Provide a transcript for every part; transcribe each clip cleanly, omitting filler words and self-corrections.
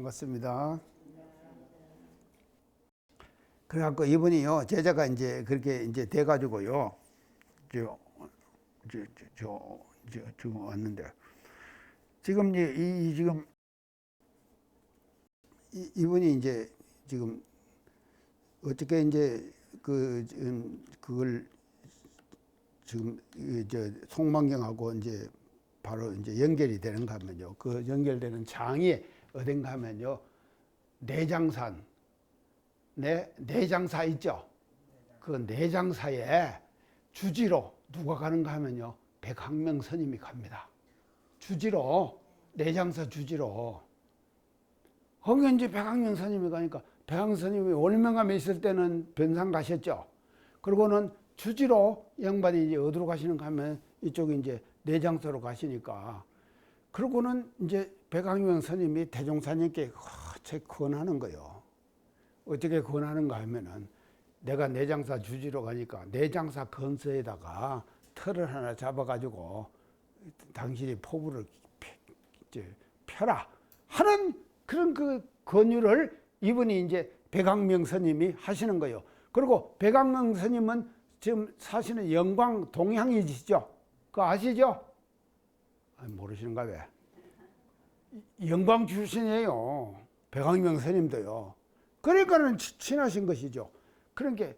반갑습니다. 그래갖고 이분이요, 제자가 이제 그렇게 이제 돼가지고요, 지금 왔는데, 지금 지금 이분이 이제 지금 어떻게 이제 그걸 지금 송만경하고 이제 바로 이제 연결이 되는가 하면요, 그 연결되는 장이 어딘가 하면요, 내장산, 내장사 있죠? 그 내장사에 주지로 누가 가는가 하면요, 백학명 스님이 갑니다. 주지로, 내장사 주지로. 거기 이제 백학명 스님이 가니까, 백학명 스님이 월명암에 있을 때는 변산 가셨죠? 그리고는 주지로 양반이 이제 어디로 가시는가 하면 이쪽에 이제 내장사로 가시니까, 그러고는 이제 백학명 스님이 대종사님께 권하는 거예요. 어떻게 권하는가 하면은, 내가 내장사 주지로 가니까 내장사 근서에다가 틀을 하나 잡아가지고 당신이 포부를 펴라 하는 그런 그 권유를 이분이 이제 백학명 스님이 하시는 거예요. 그리고 백학명 스님은 지금 사시는 영광 동향이시죠? 그거 아시죠? 모르시는가 왜? 영광 출신이에요. 백학명 스님도요. 그러니까는 친하신 것이죠. 그러니까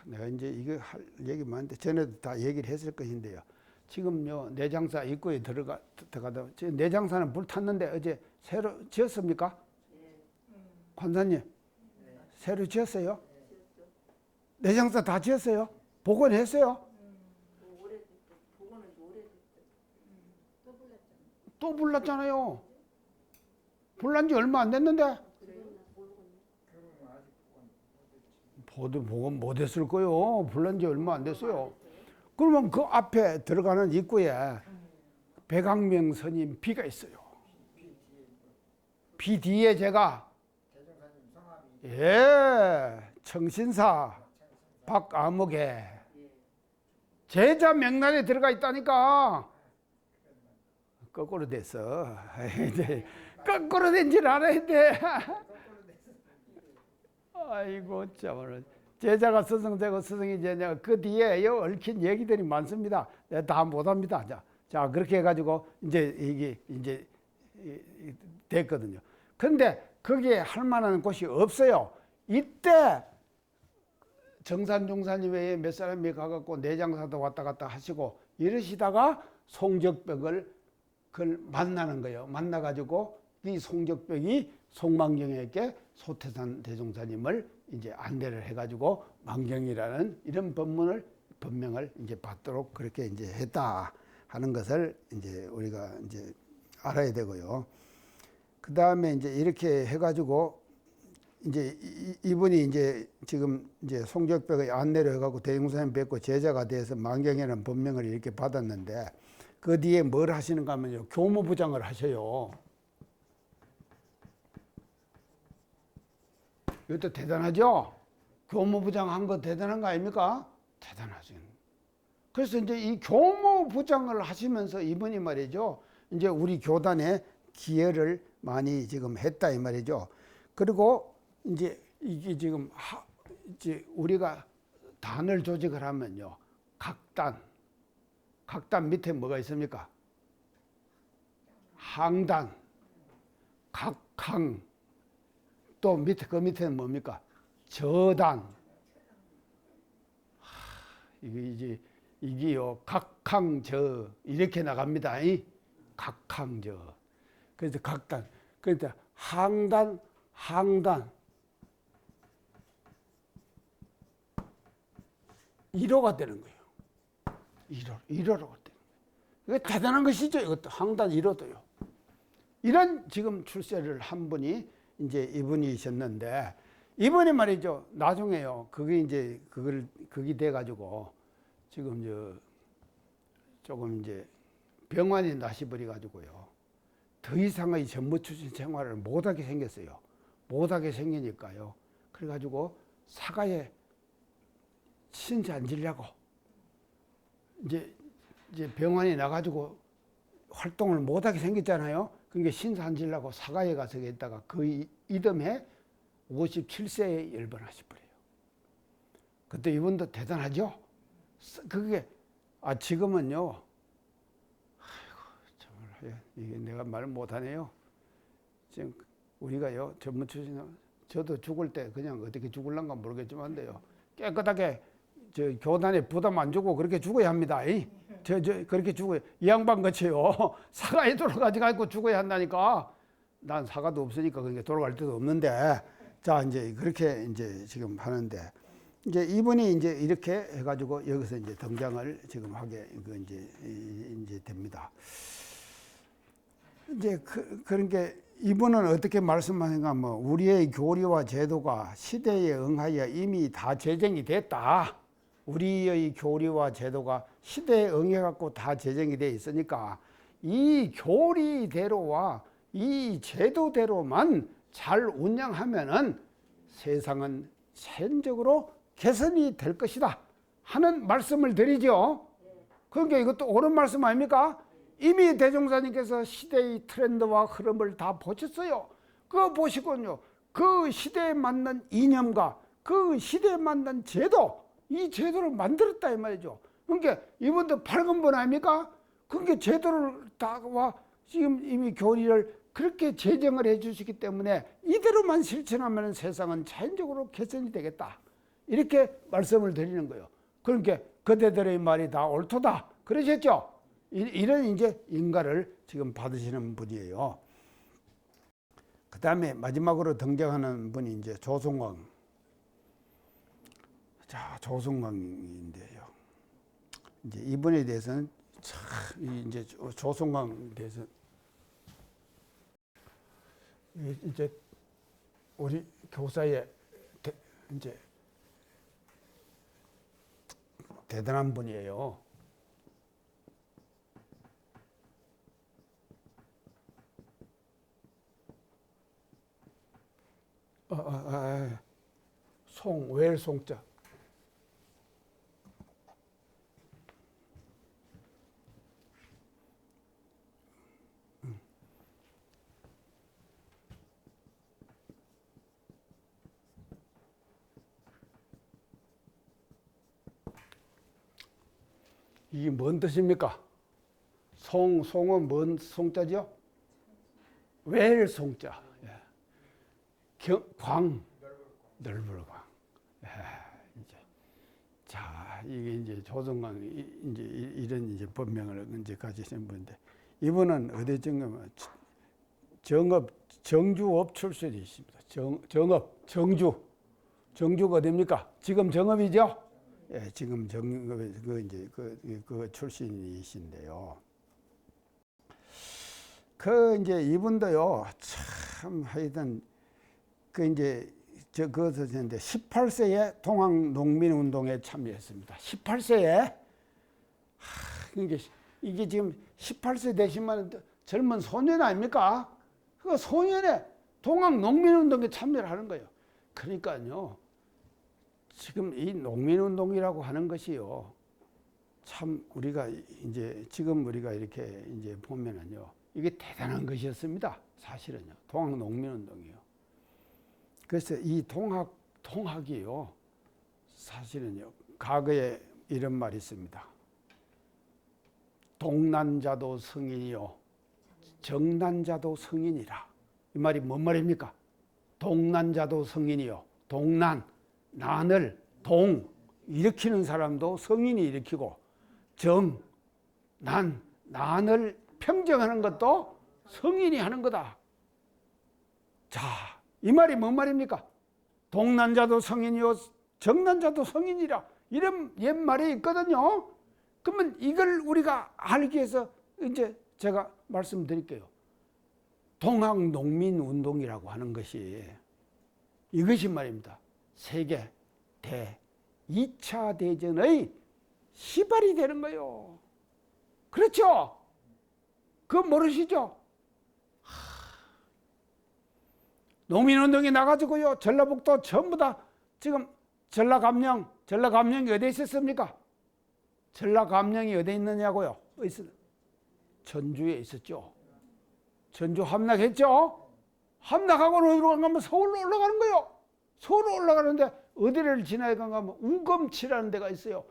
내가 이제 이거 할 얘기 많은데 전에도 다 얘기를 했을 것인데요. 지금요, 내장사 입구에 들어가다 내장사는 불 탔는데 어제 새로 지었습니까? 관사님, 새로 지었어요? 내장사 다 지었어요? 복원했어요? 또 불났잖아요. 불난 지 얼마 안 됐는데? 복원 못했을 거요. 불난 지 얼마 안 됐어요. 그러면 그 앞에 들어가는 입구에 백학명 스님 비가 있어요. 비 뒤에 제가 청신사 박아목에 제자 명단에 들어가 있다니까. 거꾸로 됐어. 거꾸로 된 줄 알아야 돼. 아이고 참, 제자가 스승되고 스승이 제자가 그 뒤에 얽힌 얘기들이 많습니다. 내가 다 못합니다. 자 그렇게 해가지고 이제 이게 이제 됐거든요. 그런데 거기에 할 만한 곳이 없어요. 이때 정산 외에 몇 사람이 가갖고 내장사도 왔다 갔다 하시고 이러시다가 송적벽을 그걸 만나는 거예요. 만나가지고 이 송적벽이 송만경에게 소태산 대종사님을 이제 안내를 해가지고 만경이라는 이런 법명을 이제 받도록 그렇게 이제 했다 하는 것을 이제 우리가 이제 알아야 되고요. 그 다음에 이제 이렇게 해가지고 이제 이분이 이제 지금 이제 송적벽의 안내를 해가지고 대종사님 뵙고 제자가 돼서 만경이라는 법명을 이렇게 받았는데 그 뒤에 뭘 하시는가 하면요, 교무부장을 하셔요. 이것도 대단하죠? 교무부장 한 거 대단한 거 아닙니까? 대단하죠. 그래서 이제 이 교무부장을 하시면서 이분이 말이죠, 이제 우리 교단에 기여를 많이 지금 했다 이 말이죠. 그리고 이제 이게 지금 이제 우리가 단을 조직을 하면요, 각단 밑에 뭐가 있습니까? 항단, 각항, 또 밑에 그 밑에는 뭡니까? 저단. 이게요, 각항저 이렇게 나갑니다. 각항저. 그래서 각단. 그러니까 항단 1호가 되는 거예요. 1호가 되는 거예요. 이거 대단한 것이죠. 이것도 항단 1호도요. 이런 지금 출세를 한 분이 이제 이분이셨는데, 이분이 말이죠, 나중에요, 그게 이제 그게 돼가지고 지금 조금 이제 병환이 나시버려 가지고요, 더 이상의 전무 출신 생활을 못하게 생겼어요. 못하게 생기니까요, 그래가지고 사가에 신세 안 지려고 이제 병환이 나가지고 활동을 못하게 생겼잖아요. 그러니까 신산지라고 사가에 가서 있다가 그 이듬해 57세에 열반하셔버려요. 그때 이분도 대단하죠. 그게 지금은요. 아이고 정말 이게 내가 말을 못하네요. 지금 우리가요 전문 출신 저도 죽을 때 그냥 어떻게 죽을란가 모르겠지만요 깨끗하게 저 교단에 부담 안 주고 그렇게 죽어야 합니다. 그렇게 죽어요. 이 양반 같이요 사가에 돌아가지고 죽어야 한다니까. 난 사가도 없으니까 그러니까 돌아갈 데도 없는데 자 이제 그렇게 이제 지금 하는데 이제 이분이 이제 이렇게 해가지고 여기서 이제 등장을 지금 하게 이제 됩니다. 이제 그러니까 이분은 어떻게 말씀하는가 하면 우리의 교리와 제도가 시대에 응하여 이미 다 제정이 됐다. 우리의 교리와 제도가 시대에 응해갖고 다 제정이 돼 있으니까 이 교리대로와 이 제도대로만 잘 운영하면은 세상은 자연적으로 개선이 될 것이다 하는 말씀을 드리죠. 그러니까 이것도 옳은 말씀 아닙니까? 이미 대종사님께서 시대의 트렌드와 흐름을 다 보셨어요. 그거 보시고요. 그 시대에 맞는 이념과 그 시대에 맞는 제도, 이 제도를 만들었다 이 말이죠. 그러니까 이분도 밝은 분 아닙니까? 그러니까 제도를 다와 지금 이미 교리를 그렇게 제정을 해 주시기 때문에 이대로만 실천하면 세상은 자연적으로 개선이 되겠다. 이렇게 말씀을 드리는 거예요. 그러니까 그대들의 말이 다 옳도다. 그러셨죠? 이런 이제 인가를 지금 받으시는 분이에요. 그 다음에 마지막으로 등장하는 분이 이제 조승왕. 자, 조승왕인데요. 이제 이분에 대해서는 참 이제 조승왕에 대해서 이제 우리 교사의 이제 대단한 분이에요. 웰 송자. 이게 뭔 뜻입니까? 송은 뭔 송자죠? 웰 송자. 광, 넓을 광. 이제 자 이게 이제 조승왕 이제 이런 이제 법명을 이제 가지신 분인데 이분은 어디 정업 정주업 출신이십니다. 정업 정주가 어디입니까? 지금 정업이죠? 예, 지금 정업에 그 출신이신데요. 이제 이분도요 참 하여튼 이제 그것을 했는데 18세에 동학농민운동에 참여했습니다. 18세에 이게 지금 18세 되시면 젊은 소년 아닙니까? 그 소년에 동학농민운동에 참여를 하는 거예요. 그러니까요. 지금 이 농민운동이라고 하는 것이요. 참 우리가 이제 지금 우리가 이렇게 이제 보면은요. 이게 대단한 것이었습니다. 사실은요. 동학농민운동이요. 그래서 이 동학이요. 사실은요. 과거에 이런 말이 있습니다. 동난자도 성인이요. 정난자도 성인이라. 이 말이 뭔 말입니까? 동난자도 성인이요. 난을 일으키는 사람도 성인이 일으키고 난을 평정하는 것도 성인이 하는 거다. 자, 이 말이 뭔 말입니까? 동난자도 성인이요 정난자도 성인이라 이런 옛말이 있거든요. 그러면 이걸 우리가 알기 위해서 이제 제가 말씀드릴게요. 동학농민운동이라고 하는 것이 이것이 말입니다. 세계 2차 대전의 시발이 되는 거예요. 그렇죠? 그거 모르시죠? 농민운동이 나가지고요. 전라북도 전부 다 지금 전라감령이 어디에 있었습니까? 전라감령이 어디에 있느냐고요? 전주에 있었죠. 전주 함락했죠? 함락하고 어디로 가면 서울로 올라가는 거예요. 서울로 올라가는데 어디를 지나야 가면 우검치라는 데가 있어요.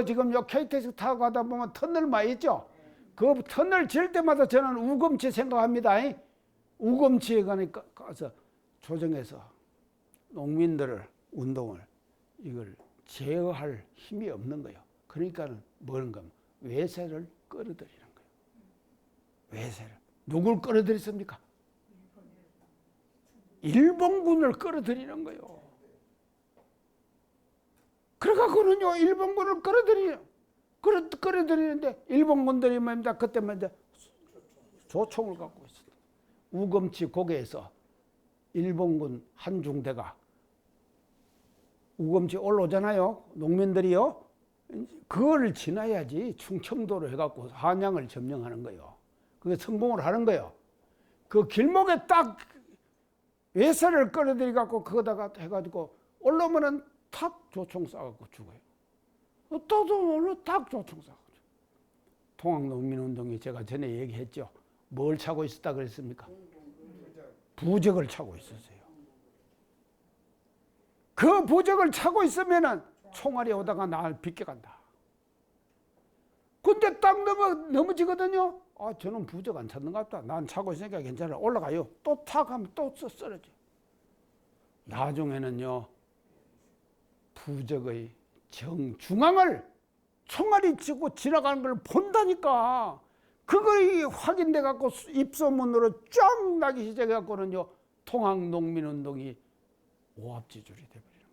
지금 KTX 타고 가다 보면 터널 많이 있죠? 그 터널 질 때마다 저는 우검치 생각합니다. 우검치에 가서 조정해서 농민들을 운동을 이걸 제어할 힘이 없는 거예요. 그러니까는 뭐는가 외세를 끌어들이는 거예요. 외세를. 누굴 끌어들였습니까? 일본군을 끌어들이는 거예요. 그래갖고는요, 일본군을 끌어들이는데, 일본군들이 뭡니까? 그때만 이제 조총을 갖고 있었다. 우검치 고개에서 일본군 한 중대가 우검치 올라오잖아요. 농민들이요. 그걸 지나야지 충청도로 해갖고 한양을 점령하는 거예요. 그게 성공을 하는 거예요. 그 길목에 딱 외세를 끌어들여갖고 거기다가 해가지고 올라오면은 탁 조총 쏴갖고 죽어요. 또 탁 조총 쏴갖고 죽어요. 통학농민운동이 제가 전에 얘기했죠. 뭘 차고 있었다 그랬습니까? 부적을 차고 있었어요. 그 부적을 차고 있으면은 총알이 오다가 날 비껴간다. 근데 딱 넘어지거든요. 저는 부적 안 찾는 것 같다. 난 차고 있으니까 괜찮아. 올라가요. 또 탁 하면 또 쓰러져. 나중에는요, 부적의 정중앙을 총알이 치고 지나가는 걸 본다니까. 그걸 확인돼 갖고 입소문으로 쫙 나기 시작해 갖고는요, 통학농민운동이 오합지졸이 돼버리는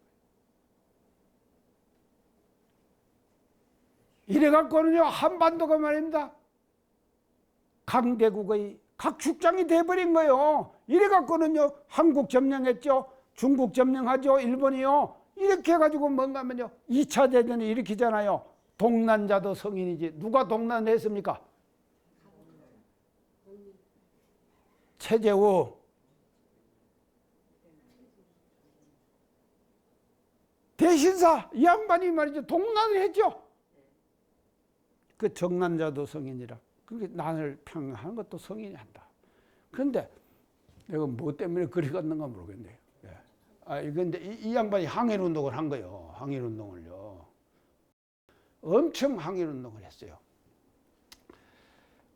거예요. 이래 갖고는요, 한반도가 말입니다. 강대국의 각축장이 돼버린 거예요. 이래 갖고는요, 한국 점령했죠. 중국 점령하죠. 일본이요. 이렇게 해가지고 뭔가 하면요, 2차 대전을 일으키잖아요. 동난자도 성인이지. 누가 동난했습니까? 최재우. 대신사 이 양반이 말이죠. 동난을 했죠. 그 정난자도 성인이라. 그게 난을 평하는 것도 성인이 한다. 그런데 내가 뭐 때문에 그리 갔는가 모르겠네요. 근데 이 양반이 항일운동을 한 거예요. 항일운동을요. 엄청 항일운동을 했어요.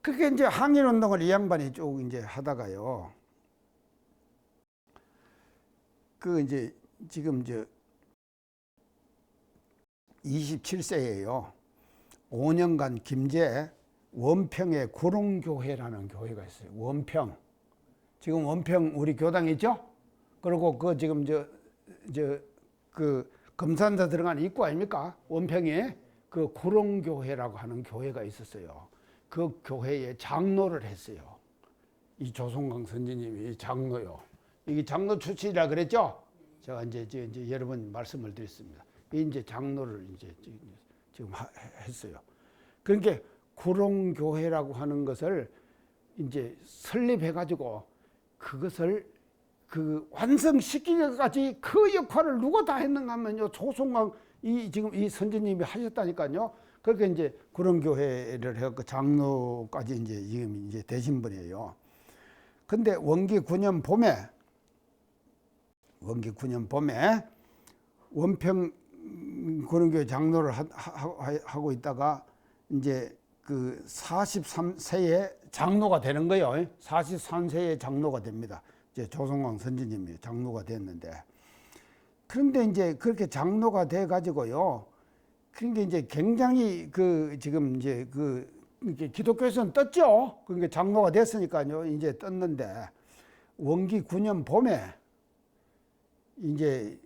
그게 이제 항일운동을 이 양반이 쭉 이제 하다가요. 이제 지금 27세예요. 5년간 김제 원평의 구롱교회라는 교회가 있어요. 원평. 지금 원평 우리 교당 있죠? 그리고 지금 금산사 들어간 입구 아닙니까? 원평에 그 구롱교회라고 하는 교회가 있었어요. 그 교회에 장로를 했어요. 이 조성광 선지님이 장로요. 이게 장로 출신이라 그랬죠? 제가 이제 여러 번 말씀을 드렸습니다. 이제 장로를 지금 했어요. 그러니까 구롱교회라고 하는 것을 이제 설립해가지고 그것을 완성시키기까지 그 역할을 누가 다 했는가 하면요. 조성광 지금 이 선지님이 하셨다니까요. 그렇게 이제 구롱교회를 해갖고 장로까지 지금 되신 분이에요. 근데 원기 9년 봄에 원평 구롱교회 장로를 하고 있다가 이제 43세에 장로가 되는 거예요. 43세에 장로가 됩니다. 이제 조성광 선지님이 장로가 됐는데, 그런데 이제 그렇게 장로가 돼 가지고요. 그러니까 이제 굉장히 지금 이제 이렇게 기독교에서는 떴죠. 그러니까 장로가 됐으니까요. 이제 떴는데 원기 9년 봄에 이제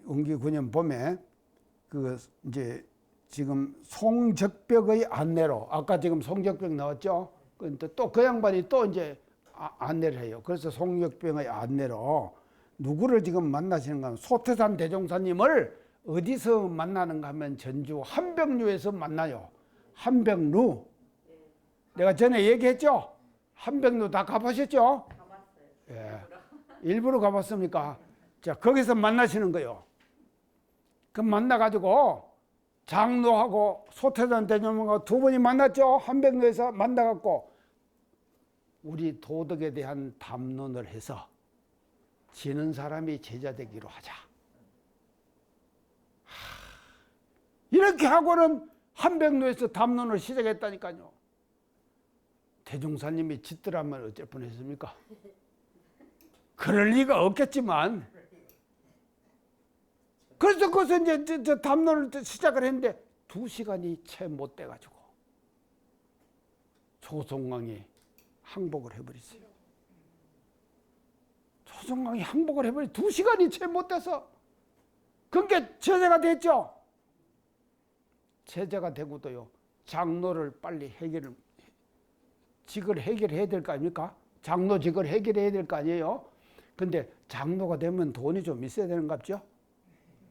이제 지금 송적벽의 안내로, 아까 지금 송적벽 나왔죠. 또 그 양반이 또 이제 안내를 해요. 그래서 송적벽의 안내로 누구를 지금 만나시는가 하면 소태산 대종사님을 어디서 만나는가 하면 전주 한벽루에서 만나요. 한벽루. 내가 전에 얘기했죠. 한벽루 다 가보셨죠? 가봤어요. 예. 일부러 가봤습니까? 자, 거기서 만나시는 거예요. 그럼 만나가지고 장로하고 소태산 대종사님과 두 분이 만났죠. 한벽루에서 만나갖고 우리 도덕에 대한 담론을 해서 지는 사람이 제자 되기로 하자. 이렇게 하고는 한백로에서 담론을 시작했다니까요. 대종사님이 짓더라면 어쩔 뻔했습니까? 그럴 리가 없겠지만, 그래서 거기서 이제 저 담론을 시작을 했는데 2시간이 채 못 돼가지고 조성왕이 항복을 해버렸어요. 조성왕이 항복을 해버려 2시간이 채 못 돼서, 그게 제자가 됐죠. 제자가 되고도요, 장로를 빨리 직을 해결해야 될 거 아닙니까? 장로 직을 해결해야 될 거 아니에요? 근데 장로가 되면 돈이 좀 있어야 되는 것 같죠?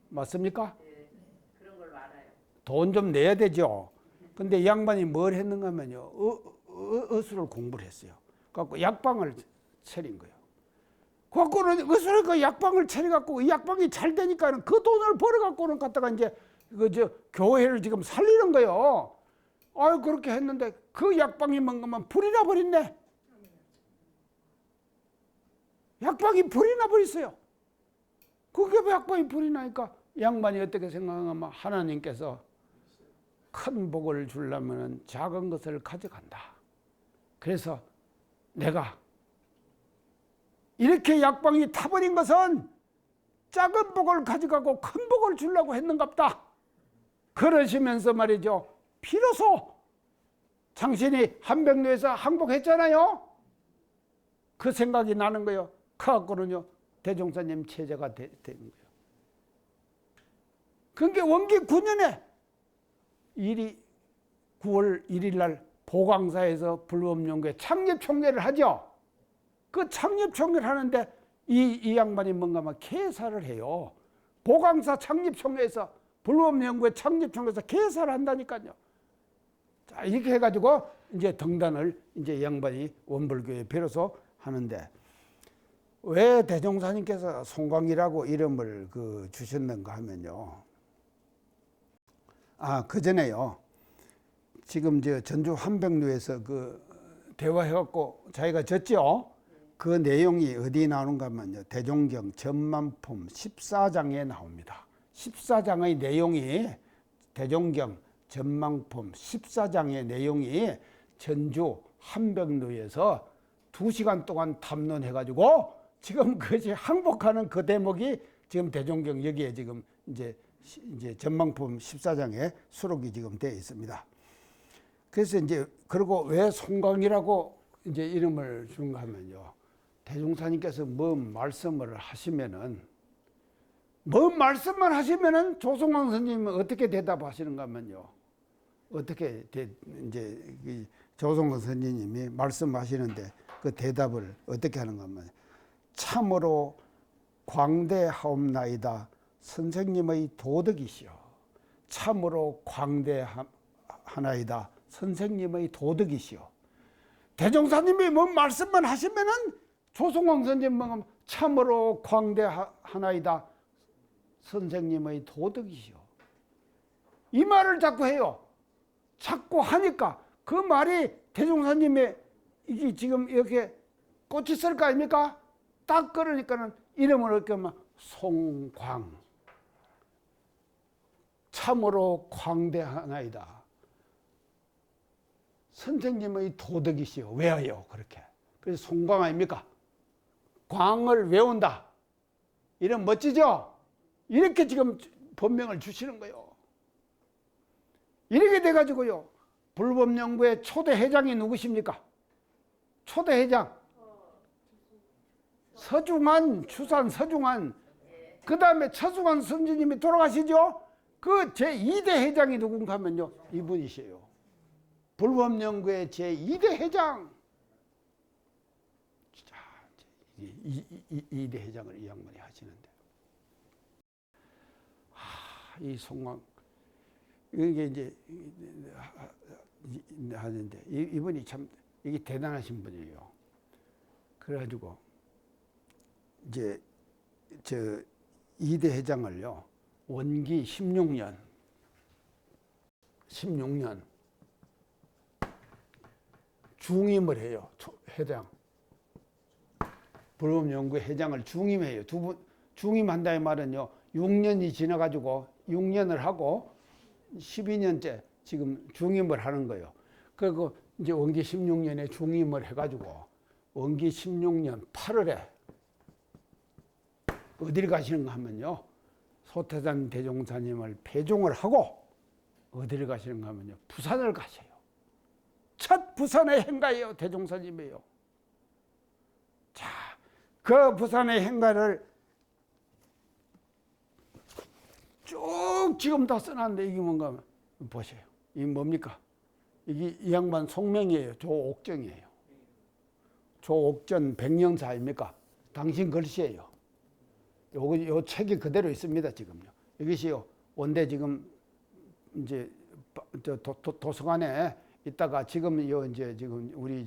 맞습니까? 네, 그런 걸로 알아요. 돈 좀 내야 되죠. 근데 이 양반이 뭘 했는가 하면요, 어수를 공부를 했어요. 그래갖고 약방을 차린 거예요. 그래갖고는 어수를 그 약방을 차려갖고 이 약방이 잘 되니까는 그 돈을 벌어갖고는 갖다가 이제 교회를 지금 살리는 거예요. 아유, 그렇게 했는데 그 약방이 뭔가만 불이 나버렸네. 약방이 불이 나버렸어요. 그게 왜 약방이 불이 나니까 양반이 어떻게 생각하면 하나님께서 큰 복을 주려면 작은 것을 가져간다. 그래서 내가 이렇게 약방이 타버린 것은 작은 복을 가져가고 큰 복을 주려고 했는갑다. 그러시면서 말이죠, 비로소 당신이 한백로에서 항복했잖아요. 그 생각이 나는 거예요. 그래갖고는요, 대종사님 체제가 된 거예요. 그게 원기 9년에 9월 1일 날 보광사에서 불법연구회 창립총회를 하죠. 그 창립총회를 하는데 이 양반이 뭔가 막 개사를 해요. 보광사 창립총회에서, 불법연구회 창립총회에서 개사를 한다니까요. 자, 이렇게 해가지고 이제 등단을 이제 양반이 원불교에 비로소 하는데, 왜 대종사님께서 송광이라고 이름을 주셨는가 하면요. 그 전에요. 지금 전주 한백로에서 대화해갖고 자기가 졌죠. 그 내용이 어디 나오는가 하면요. 대종경 전만품 14장에 나옵니다. 14장의 내용이, 대종경 전만품 14장의 내용이 전주 한백로에서 2시간 동안 탐론해가지고 지금 그것이 항복하는 그 대목이 지금 대종경 여기에 지금 이제 전망품 14장에 수록이 지금 되어 있습니다. 그래서 이제 그리고 왜 송광이라고 이제 이름을 주는가 하면요. 대종사님께서 뭔 말씀을 하시면은, 뭔 말씀만 하시면은 조성왕 스님은 어떻게 대답하시는가 하면요. 어떻게 이제 조성왕 스님이 말씀하시는데 그 대답을 어떻게 하는가 하면, 참으로 광대하옵나이다. 선생님의 도덕이시오. 참으로 광대하나이다. 선생님의 도덕이시오. 대종사님이 뭔 말씀만 하시면은 조성왕 선생님은 참으로 광대하나이다. 선생님의 도덕이시오. 이 말을 자꾸 해요. 자꾸 하니까 그 말이 대종사님의 이게 지금 이렇게 꽃이 쓸 거 아닙니까? 딱 그러니까는 이름을 이렇게 하면 송광. 참으로 광대하나이다. 선생님의 도덕이시오. 외워요. 그렇게. 그래서 송광 아닙니까? 광을 외운다. 이런 멋지죠? 이렇게 지금 본명을 주시는 거예요. 이렇게 돼가지고요. 불법연구회 초대 회장이 누구십니까? 초대 회장. 서중환, 추산 서중환. 그 다음에 처승환 선지님이 돌아가시죠? 그 제2대 회장이 누군가 하면요. 이분이시에요. 불법연구회 제2대 회장. 자, 2대 회장을 이 양반이 하시는데. 이 송광. 이게 이제 하는데 이분이 참 이게 대단하신 분이에요. 그래가지고 이제 저 2대 회장을요 원기 16년 중임을 해요. 회장, 불법연구 회장을 중임해요. 두 분 중임한다의 말은요. 6년이 지나가지고 6년을 하고 12년째 지금 중임을 하는 거예요. 그리고 이제 원기 16년에 중임을 해가지고 원기 16년 8월에 어디를 가시는가 하면요. 소태산 대종사님을 배종을 하고 어디를 가시는가 하면요. 부산을 가셔요. 첫 부산의 행가예요. 대종사님이에요. 자, 그 부산의 행가를 쭉 지금 다 써놨는데 이게 뭔가 하면 보세요. 이게 뭡니까? 이게 이 양반 송명이에요. 조옥정이에요. 조옥전 백령사 아닙니까? 당신 글씨예요. 요 책이 그대로 있습니다. 지금요. 이것이요. 원대 지금 이제 도서관에 있다가 지금 요 이제 지금 우리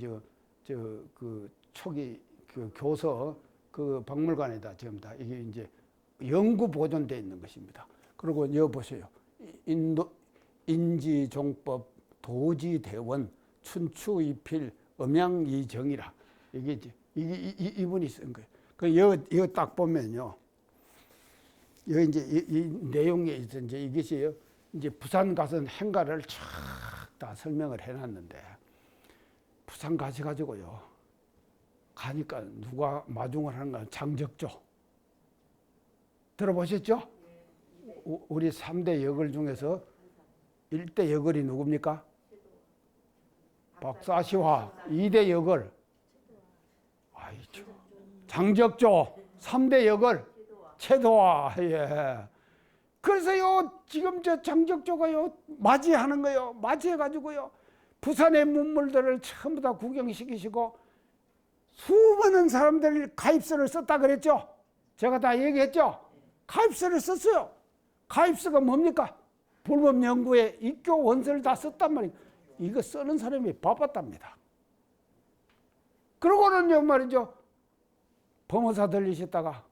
그 초기 그 교서 그 박물관에다 지금 다 이게 이제 영구 보존되어 있는 것입니다. 그리고 여기 보세요. 인지종법 도지대원 춘추이필 음양이정이라 이게 이제 이분이 쓴 거예요. 그 여기 딱 보면요. 여기 이제 이 내용에 이제 이것이요. 이제 부산 가서 행가를 쫙 다 설명을 해놨는데 부산 가셔가지고요. 가니까 누가 마중을 하는가 장적조 들어보셨죠? 우리 3대 여걸 중에서 1대 여걸이 누굽니까? 박사시화. 2대 여걸 장적조. 3대 여걸 최도화. 예. 그래서요 지금 저 장적조가요 맞이하는 거요. 맞이해가지고요 부산의 문물들을 전부 다 구경시키시고 수많은 사람들 가입서를 썼다 그랬죠. 제가 다 얘기했죠. 가입서를 썼어요. 가입서가 뭡니까? 불법 연구에 입교 원서를 다 썼단 말이에요. 이거 쓰는 사람이 바빴답니다. 그러고는 말이죠. 범어사 들리셨다가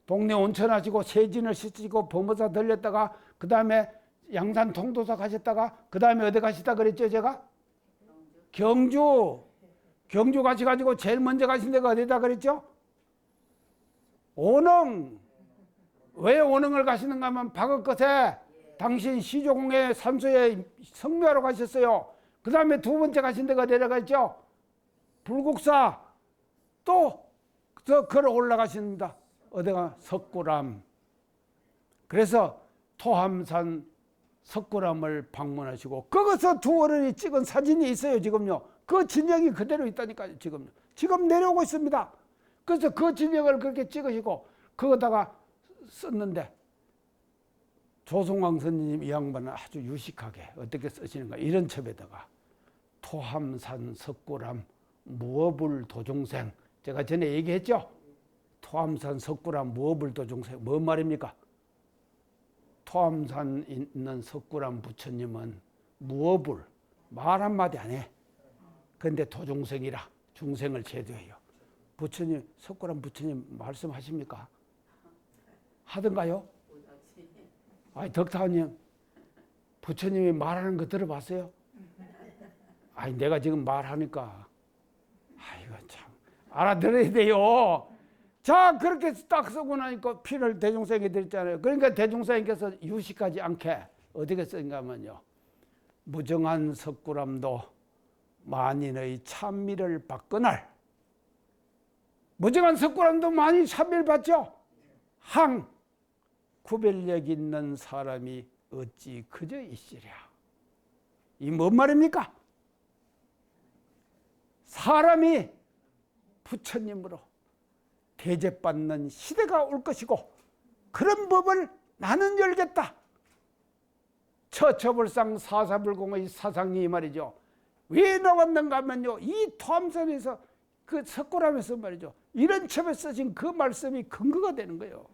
동네 온천 하시고 세진을 씻으시고 범어사 들렸다가 그 다음에 양산 통도사 가셨다가 그 다음에 어디 가시다 그랬죠 제가? 경주 가셔가지고 제일 먼저 가신 데가 어디다 그랬죠? 오능. 왜 오능을 가시는가 하면 박업것에 당신 시조공의 산소에 성묘하러 가셨어요. 그 다음에 두 번째 가신 데가 내려갔죠. 불국사. 또 더 걸어 올라가십니다. 어디가? 석굴암. 그래서 토함산 석굴암을 방문하시고 거기서 두 어른이 찍은 사진이 있어요. 지금요. 그 진영이 그대로 있다니까요. 지금 내려오고 있습니다. 그래서 그 진영을 그렇게 찍으시고 그거다가 썼는데 조성왕 선생님 이 양반은 아주 유식하게 어떻게 쓰시는가 이런 첩에다가 토함산 석굴암 무어불 도중생. 제가 전에 얘기했죠. 토함산 석굴암 무어불 도중생 뭔 말입니까? 토함산 있는 석굴암 부처님은 무어불 말 한마디 안 해. 그런데 도중생이라 중생을 제도해요. 부처님 석굴암 부처님 말씀하십니까? 하던가요? 아니 덕타님 부처님이 말하는 거 들어봤어요? 아니 내가 지금 말하니까 아이고 참 알아들어야 돼요. 자 그렇게 딱 쓰고 나니까 피를 대중생이 드렸잖아요. 그러니까 대중생께서 유식하지 않게 어떻게 쓴가 하면요. 무정한 석굴암도 만인의 찬미를 받거날. 무정한 석굴암도 많이 찬미를 받죠. 항 구별력 있는 사람이 어찌 그저 있으랴. 이 뭔 말입니까? 사람이 부처님으로 대접받는 시대가 올 것이고 그런 법을 나는 열겠다. 처처불상 사사불공의 사상이 말이죠. 왜 나왔는가 하면요. 이 토함산에서 그 석굴암에서 말이죠. 이런 첩에 쓰신 그 말씀이 근거가 되는 거예요.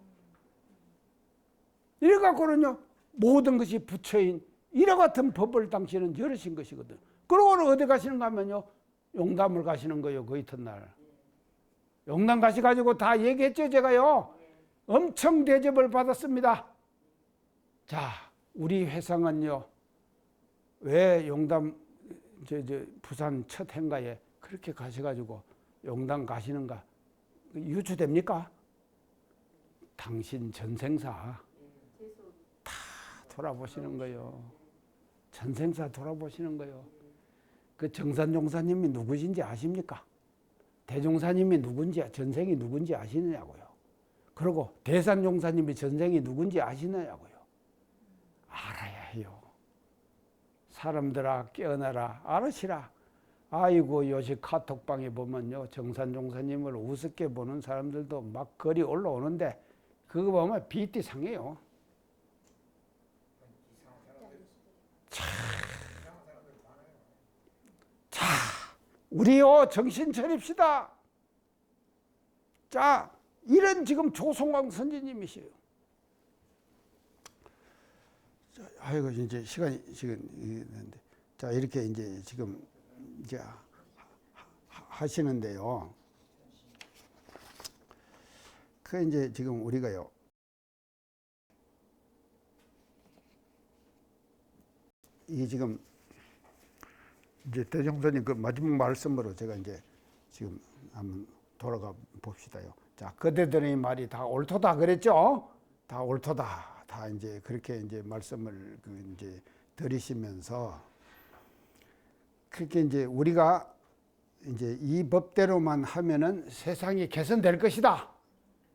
이래갖고는요. 모든 것이 부처인 이와 같은 법을 당신은 열으신 것이거든. 그러고는 어디 가시는가 하면요. 용담을 가시는 거예요. 그 이튿날. 용담 가셔가지고 다 얘기했죠. 제가요. 엄청 대접을 받았습니다. 자, 우리 회상은요. 왜 용담 부산 첫 행가에 그렇게 가셔가지고 용당 가시는가 유추됩니까? 당신 전생사 다 돌아보시는 거요. 전생사 돌아보시는 거요. 그 정산종사님이 누구신지 아십니까? 대종사님이 누군지, 전생이 누군지 아시느냐고요. 그리고 대산종사님이 전생이 누군지 아시느냐고요. 알아야 해요. 사람들아 깨어나라, 알으시라. 아이고 요새 카톡방에 보면요, 정산종사님을 우습게 보는 사람들도 막 글이 올라오는데 그거 보면 비띠 상해요. 자, 우리요 정신 차립시다. 자, 이런 지금 조성광 선지님이시에요. 자, 아이고 이제 시간이 지금 있는데, 자 이렇게 이제 지금 이제 하시는데요. 그 이제 지금 우리가요. 이 지금 이제 대종사님 그 마지막 말씀으로 제가 이제 지금 한번 돌아가 봅시다요. 자, 그대들의 말이 다 옳도다 그랬죠? 다 옳도다. 다 이제 그렇게 이제 말씀을 그 이제 들으시면서 그렇게 이제 우리가 이제 이 법대로만 하면은 세상이 개선될 것이다.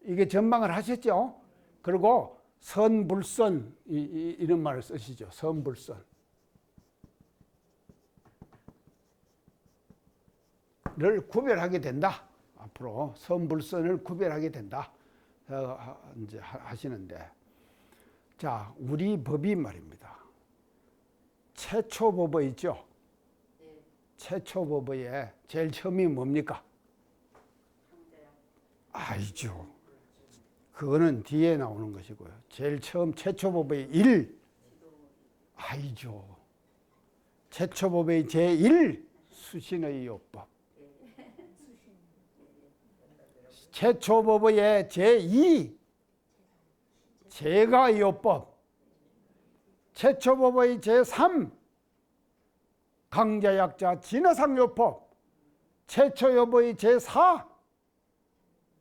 이게 전망을 하셨죠? 그리고 선불선 이런 말을 쓰시죠. 선불선. 를 구별하게 된다. 앞으로 선불선을 구별하게 된다. 이제 하시는데, 자 우리 법이 말입니다. 최초법어 있죠. 최초법어에 제일 처음이 뭡니까? 알죠. 그거는 뒤에 나오는 것이고요. 제일 처음 최초법의 1 알죠. 최초법의 제1 수신의 요법. 최초법의 제2 제가요법. 최초법의 제3 강자약자 진화상요법. 최초요법의 제4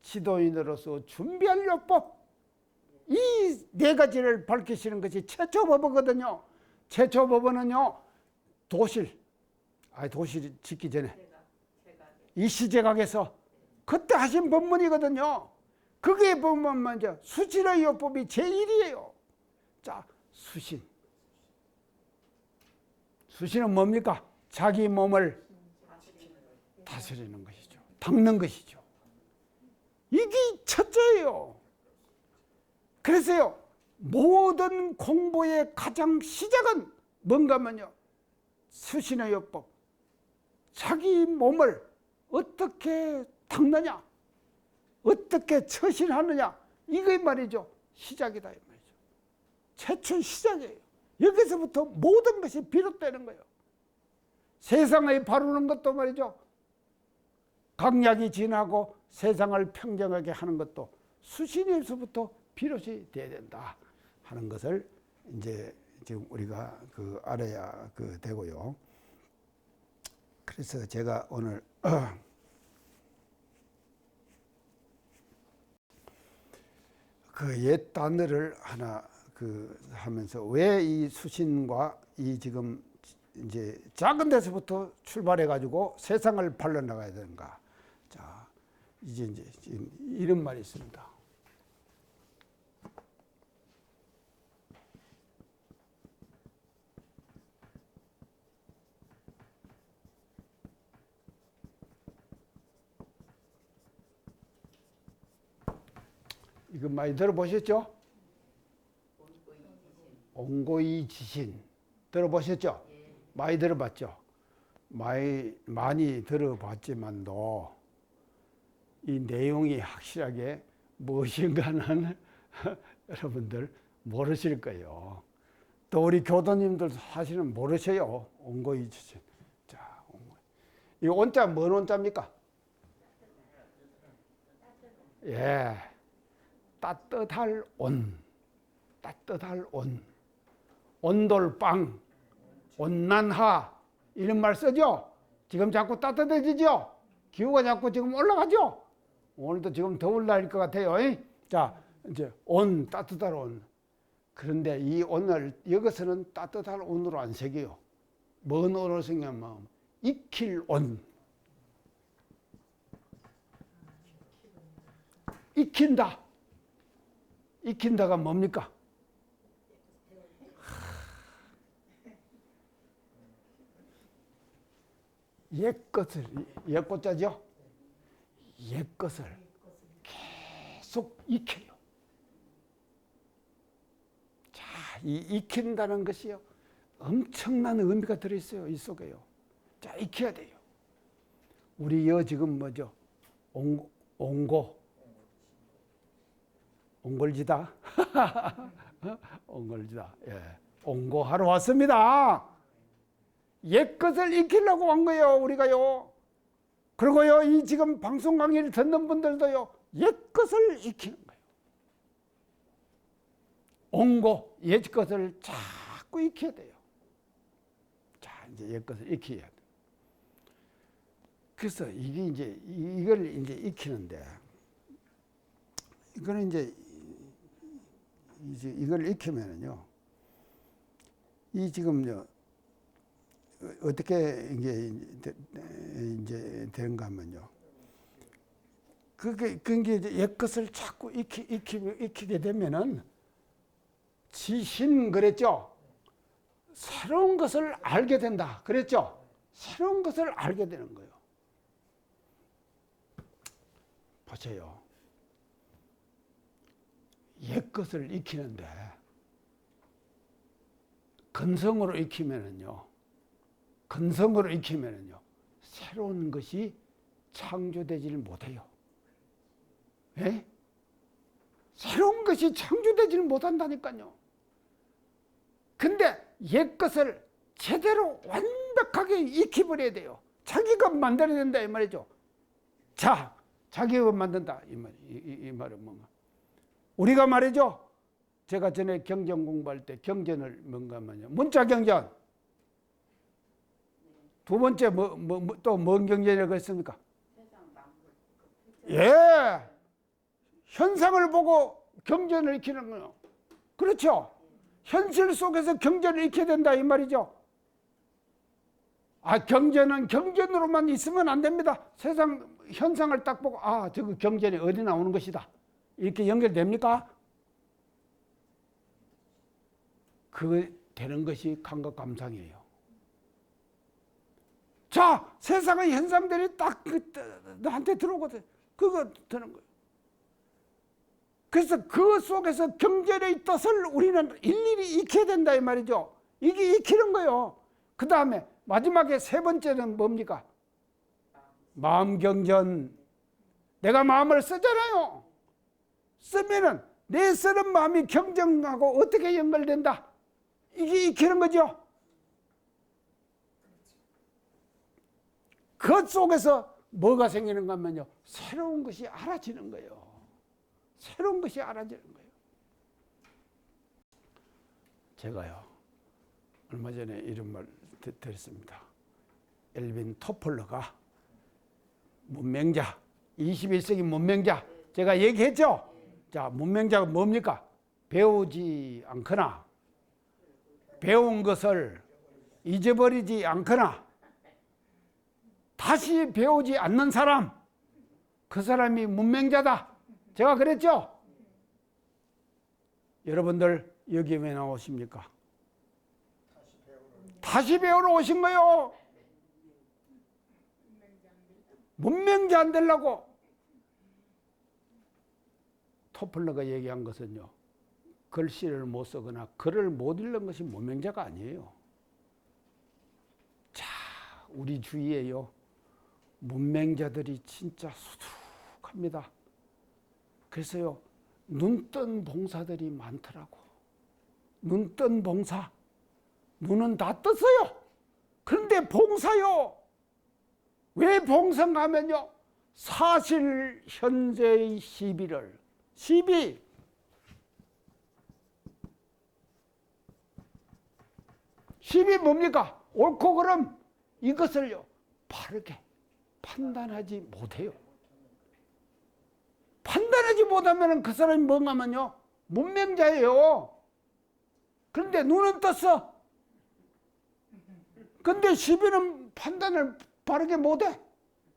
지도인으로서 준비할 요법. 이 네 가지를 밝히시는 것이 최초법이거든요. 최초법은요 도실 짓기 전에 이 시제각에서 그때 하신 법문이거든요. 그게 보면 먼저 수신의 요법이 제1이에요. 자, 수신. 수신은 뭡니까? 자기 몸을 다스리는 것이죠. 닦는 것이죠. 이게 첫째예요. 그래서요, 모든 공부의 가장 시작은 뭔가면요, 수신의 요법. 자기 몸을 어떻게 닦느냐, 어떻게 처신하느냐, 이게 말이죠. 시작이다 이 말이죠. 최초 시작이에요. 여기서부터 모든 것이 비롯되는 거예요. 세상을 바르는 것도 말이죠. 강약이 지나고 세상을 평정하게 하는 것도 수신에서부터 비롯이 돼야 된다 하는 것을 이제 지금 우리가 그 알아야 그 되고요. 그래서 제가 오늘 그 옛 단어를 하나 그 하면서 왜 이 수신과 이 지금 이제 작은 데서부터 출발해 가지고 세상을 발려 나가야 되는가. 자, 이제 지금 이런 말이 있습니다. 이거 많이 들어보셨죠? 옹고이지신 들어보셨죠? 많이 들어봤죠? 많이 들어봤지만도 이 내용이 확실하게 무엇인가는 여러분들 모르실 거예요. 또 우리 교도님들 사실은 모르셔요. 옹고이지신. 자, 이 온자 뭔 온자입니까? 예, 따뜻할 온, 따뜻할 온, 온돌빵, 온난하 이런 말 쓰죠. 지금 자꾸 따뜻해지죠? 기후가 자꾸 지금 올라가죠? 오늘도 지금 더울 날일 것 같아요. 자, 이제 온, 따뜻한 온. 그런데 이 온을 여기서는 따뜻한 온으로 안 새겨요. 뭔 온으로 생기냐면 익힐 온. 익힌다. 익힌다가 뭡니까? 옛것을, 옛것자죠? 옛것을 계속 익혀요. 자, 이 익힌다는 것이요. 엄청난 의미가 들어있어요. 이 속에요. 자, 익혀야 돼요. 우리 지금 뭐죠? 옹고. 옹골지다. 옹골지다. 예. 옹고하러 왔습니다. 옛것을 익히려고 한 거예요, 우리가요. 그리고요, 이 지금 방송 강의를 듣는 분들도요, 옛것을 익히는 거예요. 옹고, 옛것을 자꾸 익혀야 돼요. 자, 이제 옛것을 익혀야 돼요. 그래서 이게 이걸 이제 익히는데, 이거는 이제 이걸 익히면은요, 이 지금요, 어떻게 이제 되는가 하면요. 그게 이제 옛것을 자꾸 익히게 되면은 지신 그랬죠? 새로운 것을 알게 된다. 그랬죠? 새로운 것을 알게 되는 거예요. 보세요. 옛것을 익히는데 근성으로 익히면은요. 새로운 것이 창조되지를 못해요. 예? 새로운 것이 창조되지를 못한다니까요. 근데 옛것을 제대로 완벽하게 익혀버려야 돼요. 자기가 만들어야 된다 이 말이죠. 자, 자기가 만든다 이 말은 뭔가. 우리가 말이죠. 제가 전에 경전 공부할 때 경전을 뭔가 하면요. 문자 경전. 두 번째 또 뭔 경전이라고 했습니까? 예. 현상을 보고 경전을 익히는 거예요. 그렇죠? 현실 속에서 경전을 익혀야 된다 이 말이죠. 아, 경전은 경전으로만 있으면 안 됩니다. 세상 현상을 딱 보고 저거 경전이 어디 나오는 것이다. 이렇게 연결됩니까? 그 되는 것이 감각감상이에요. 자, 세상의 현상들이 딱 나한테 들어오거든. 그거 되는 거예요. 그래서 그 속에서 경전의 뜻을 우리는 일일이 익혀야 된다 이 말이죠. 이게 익히는 거예요. 그 다음에 마지막에 세 번째는 뭡니까? 마음 경전. 내가 마음을 쓰잖아요. 쓰면은 내 쓰는 마음이 경전하고 어떻게 연결된다? 이게 익히는 거죠. 그 속에서 뭐가 생기는가 하면요. 새로운 것이 알아지는 거예요. 새로운 것이 알아지는 거예요. 제가요, 얼마 전에 이런 말 들었습니다. 엘빈 토플러가 문맹자, 21세기 문맹자, 제가 얘기했죠? 자, 문맹자가 뭡니까? 배우지 않거나, 배운 것을 잊어버리지 않거나, 다시 배우지 않는 사람, 그 사람이 문맹자다. 제가 그랬죠? 여러분들 여기 왜 나오십니까? 다시 배우러 오신 거요. 문맹자 안 되려고. 토플러가 얘기한 것은요, 글씨를 못 쓰거나 글을 못 읽는 것이 문맹자가 아니에요. 자, 우리 주위에요, 문맹자들이 진짜 수두룩합니다. 그래서요, 눈뜬 봉사들이 많더라고. 눈뜬 봉사. 눈은 다 떴어요. 그런데 봉사요. 왜 봉사인가 하면요, 사실 현재의 시비를, 시비. 시비 뭡니까? 옳고 그름. 이것을요, 바르게 판단하지 못해요. 판단하지 못하면 그 사람이 뭔가면요, 문맹자예요. 그런데 눈은 떴어. 근데 시비는 판단을 바르게 못해.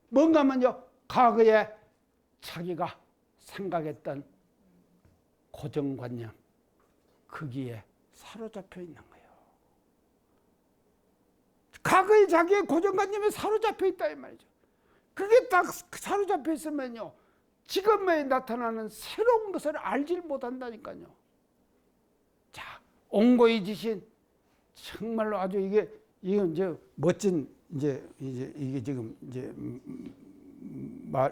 뭔가면요, 과거에 자기가 생각했던 고정관념, 거기에 사로잡혀 있는 거예요. 과거에 자기의 고정관념에 사로잡혀 있다 이 말이죠. 그게 딱 사로잡혀 있으면요, 지금에 나타나는 새로운 것을 알질 못한다니까요. 자, 옹고이지신 정말로 아주 이건 이제 멋진 이게 지금 이제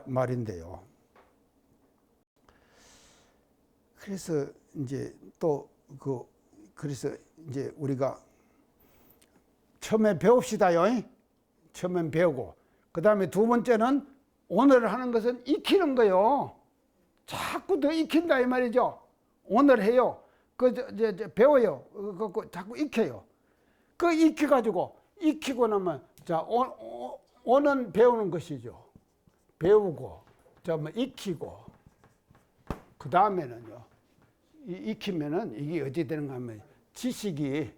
말인데요. 그래서 이제 또 그래서 이제 우리가 처음에 배웁시다요. 처음엔 배우고 그 다음에 두 번째는 오늘 하는 것은 익히는 거요. 자꾸 더 익힌다 이 말이죠. 오늘 해요. 배워요. 자꾸 익혀요. 그 익혀가지고 익히고 나면 자 오는 배우는 것이죠. 배우고 뭐 익히고 그 다음에는요. 익히면은 이게 어찌 되는가 하면 지식이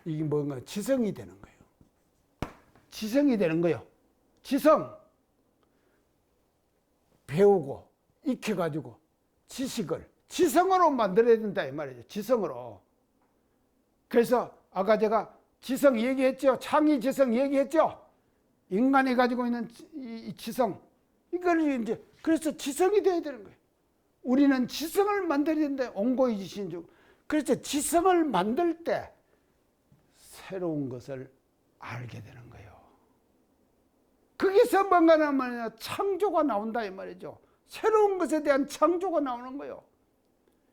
이게 뭔가 지성이 되는 거예요. 지성이 되는 거예요. 지성. 배우고 익혀가지고 지식을 지성으로 만들어야 된다 이 말이죠. 지성으로. 그래서 아까 제가 지성 얘기했죠. 창의 지성 얘기했죠. 인간이 가지고 있는 이 지성. 이걸 이제 그래서 지성이 돼야 되는 거예요. 우리는 지성을 만들어야 되는데 옹고이지신 중. 그래서 지성을 만들 때 새로운 것을 알게 되는 거예요. 거기서 뭔가 창조가 나온다 이 말이죠. 새로운 것에 대한 창조가 나오는 거예요.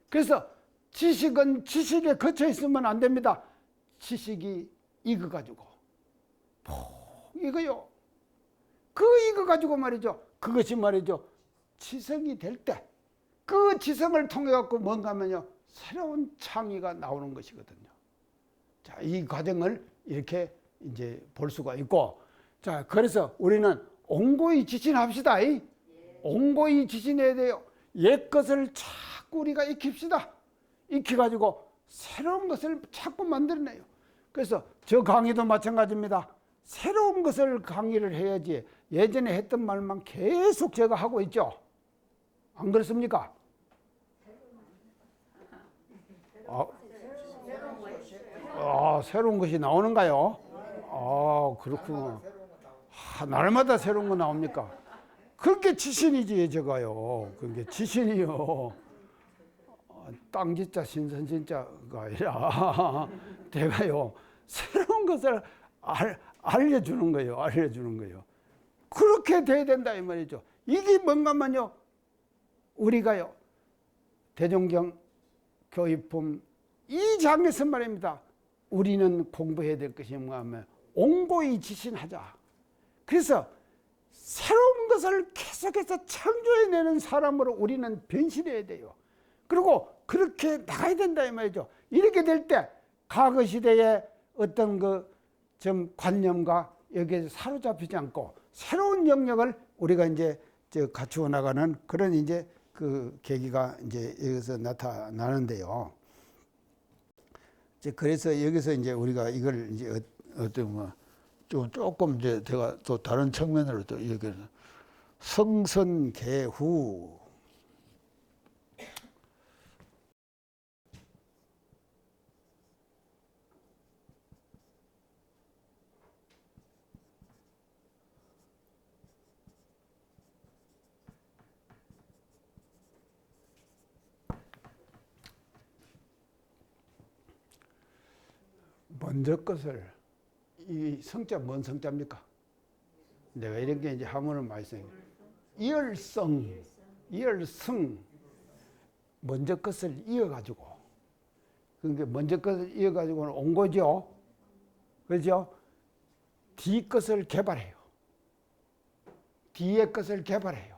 그래서 지식은 지식에 거쳐 있으면 안 됩니다. 지식이 익어가지고 이거요. 익어가지고 말이죠. 그것이 말이죠. 지성이 될 때 그 지성을 통해 갖고 뭔가 하면요. 새로운 창의가 나오는 것이거든요. 자, 이 과정을 이렇게 이제 볼 수가 있고, 자, 그래서 우리는 옹고이 지신합시다. 옹고이 지신해야 돼요. 옛 것을 자꾸 우리가 익힙시다. 익혀가지고 새로운 것을 자꾸 만들어내요. 그래서 저 강의도 마찬가지입니다. 새로운 것을 강의를 해야지 예전에 했던 말만 계속 제가 하고 있죠. 안 그렇습니까? 새로운 것이 나오는가요? 그렇구나. 날마다 새로운 거 나옵니까? 그게 지신이지, 제가요. 그게 지신이요. 땅지자 신선진자가 아니라 내가요, 새로운 것을 알려주는 거예요. 알려주는 거예요. 그렇게 돼야 된다, 이 말이죠. 이게 뭔가만요, 우리가요, 대종경 교육품 2장에서 말입니다. 우리는 공부해야 될 것이 뭔가 하면 옹고이 지신하자. 그래서 새로운 것을 계속해서 창조해내는 사람으로 우리는 변신해야 돼요. 그리고 그렇게 나가야 된다 이 말이죠. 이렇게 될 때 과거 시대의 어떤 좀 관념과 여기에 사로잡히지 않고 새로운 영역을 우리가 이제 갖추어 나가는 그런 이제 그 계기가 이제 여기서 나타나는데요. 이제 그래서 여기서 이제 우리가 이걸 이제 어떤 조금 이제 제가 또 다른 측면으로 또 얘기해서 성선계후. 먼저 것을 이 성자 뭔 성자입니까? 내가 이렇게 이제 하문을 많이 써요. 이열성, 먼저 것을 이어가지고, 그러니까 먼저 것을 이어가지고는 온 거죠. 그렇죠? 뒤 것을 개발해요. 뒤의 것을 개발해요.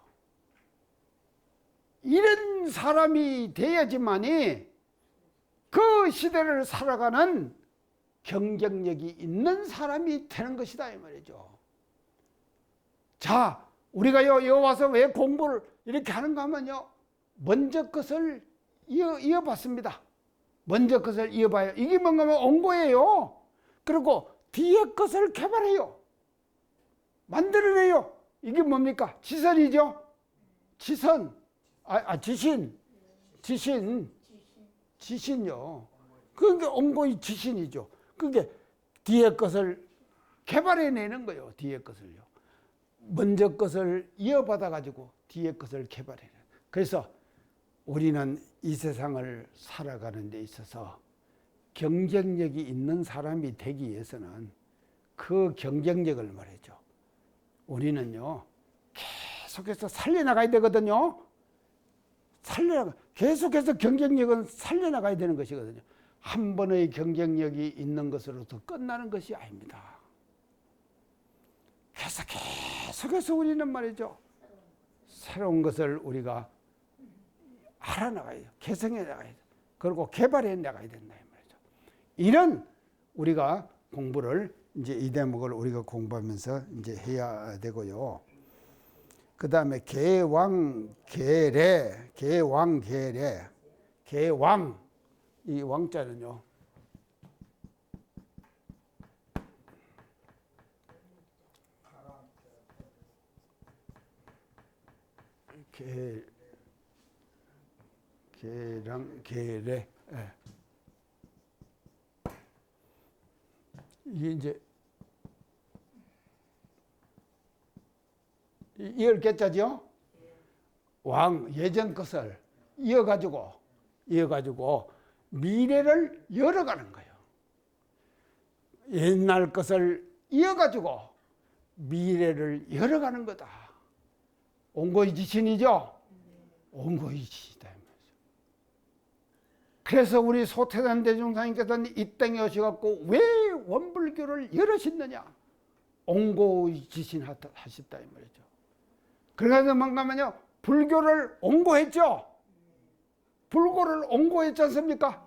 이런 사람이 돼야지만이 그 시대를 살아가는 경쟁력이 있는 사람이 되는 것이다 이 말이죠. 자, 우리가 여기 와서 왜 공부를 이렇게 하는가 하면요. 먼저 것을 이어봤습니다. 먼저 것을 이어봐요. 이게 뭔가 하면 온거예요. 그리고 뒤에 것을 개발해요. 만들어내요. 이게 뭡니까? 지선이죠. 지선. 지신요. 그게 온거의 지신이죠. 그게 뒤에 것을 개발해내는 거예요. 뒤에 것을요. 먼저 것을 이어받아 가지고 뒤에 것을 개발해내는. 그래서 우리는 이 세상을 살아가는 데 있어서 경쟁력이 있는 사람이 되기 위해서는 그 경쟁력을 말이죠. 우리는요, 계속해서 살려나가야 되거든요. 계속해서 경쟁력은 살려나가야 되는 것이거든요. 한 번의 경쟁력이 있는 것으로도 끝나는 것이 아닙니다. 그래서 계속해서 우리는 말이죠. 새로운 것을 우리가 알아나가야 돼요. 개성해 나가야 돼요. 그리고 개발해 나가야 된다 이 말이죠. 이런 우리가 공부를 이제 이 대목을 우리가 공부하면서 이제 해야 되고요. 그 다음에 개왕, 개래, 개왕, 개래, 개왕. 이 왕자는요. 개랑 개래. 예. 이게 이제 이을 개자죠. 왕 예전 것을 이어가지고 미래를 열어가는 거예요. 옛날 것을 이어가지고 미래를 열어가는 거다. 온거의 지신이죠. 온거의 지신이다. 그래서 우리 소태산 대종사님께서는 이 땅에 오셔갖고 왜 원불교를 열으셨느냐. 온고의 지신 하셨다 이 말이죠. 그래서 뭔가면요, 불교를 온고했죠. 불교를 온고했지 않습니까?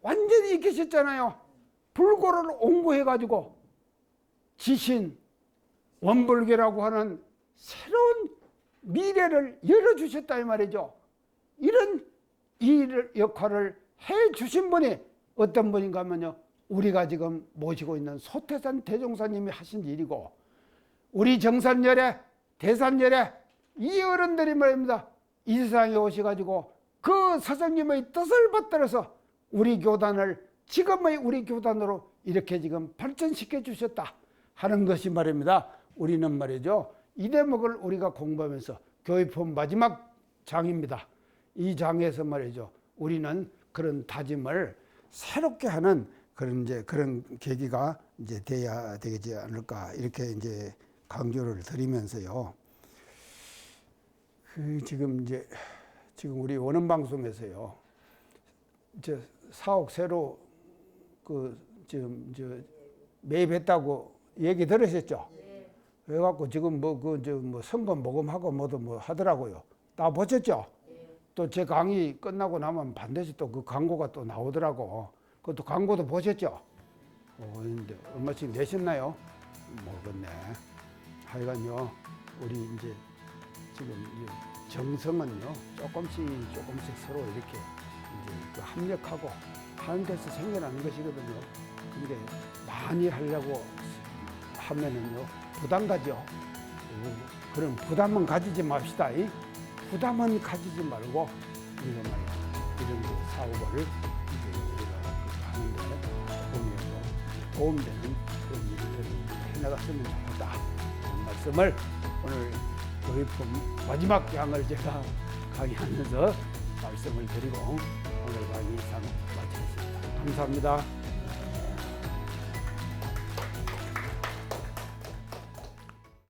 완전히 계셨잖아요. 불교를 온고해가지고 지신 원불교라고 하는 새로운 미래를 열어주셨다 이 말이죠. 이런 이 역할을 해주신 분이 어떤 분인가 하면요, 우리가 지금 모시고 있는 소태산 대종사님이 하신 일이고, 우리 정산열애, 대산열애 이 어른들이 말입니다. 이 세상에 오셔가지고 그 스승님의 뜻을 받들어서 우리 교단을 지금의 우리 교단으로 이렇게 지금 발전시켜 주셨다 하는 것이 말입니다. 우리는 말이죠, 이 대목을 우리가 공부하면서 교회품 마지막 장입니다. 이 장에서 말이죠, 우리는 그런 다짐을 새롭게 하는 그런 계기가 이제 돼야 되지 않을까, 이렇게 이제 강조를 드리면서요. 지금 우리 원음 방송에서요, 사옥 새로 매입했다고 얘기 들으셨죠? 네. 그래갖고 지금 선거 모금하고 뭐 하더라고요. 다 보셨죠? 네. 또 제 강의 끝나고 나면 반드시 또 그 광고가 또 나오더라고. 그것도 광고도 보셨죠? 근데 얼마씩 내셨나요? 모르겠네. 하여간요, 우리 이제 지금 정성은요, 조금씩 서로 이렇게 이제 합력하고 하는 데서 생겨나는 것이거든요. 근데 많이 하려고 하면은요, 부담 가죠. 그럼 부담은 가지지 맙시다. 부담은 가지지 말고 우리가 말이야, 이런 사업을 우리가 하는데 조금이라도 도움되는 그런 일들을 해나갔으면 좋겠다. 그런 말씀을 오늘 교회품 마지막 양을 제가 강의하면서 말씀을 드리고 오늘 강의 이상 마치겠습니다. 감사합니다.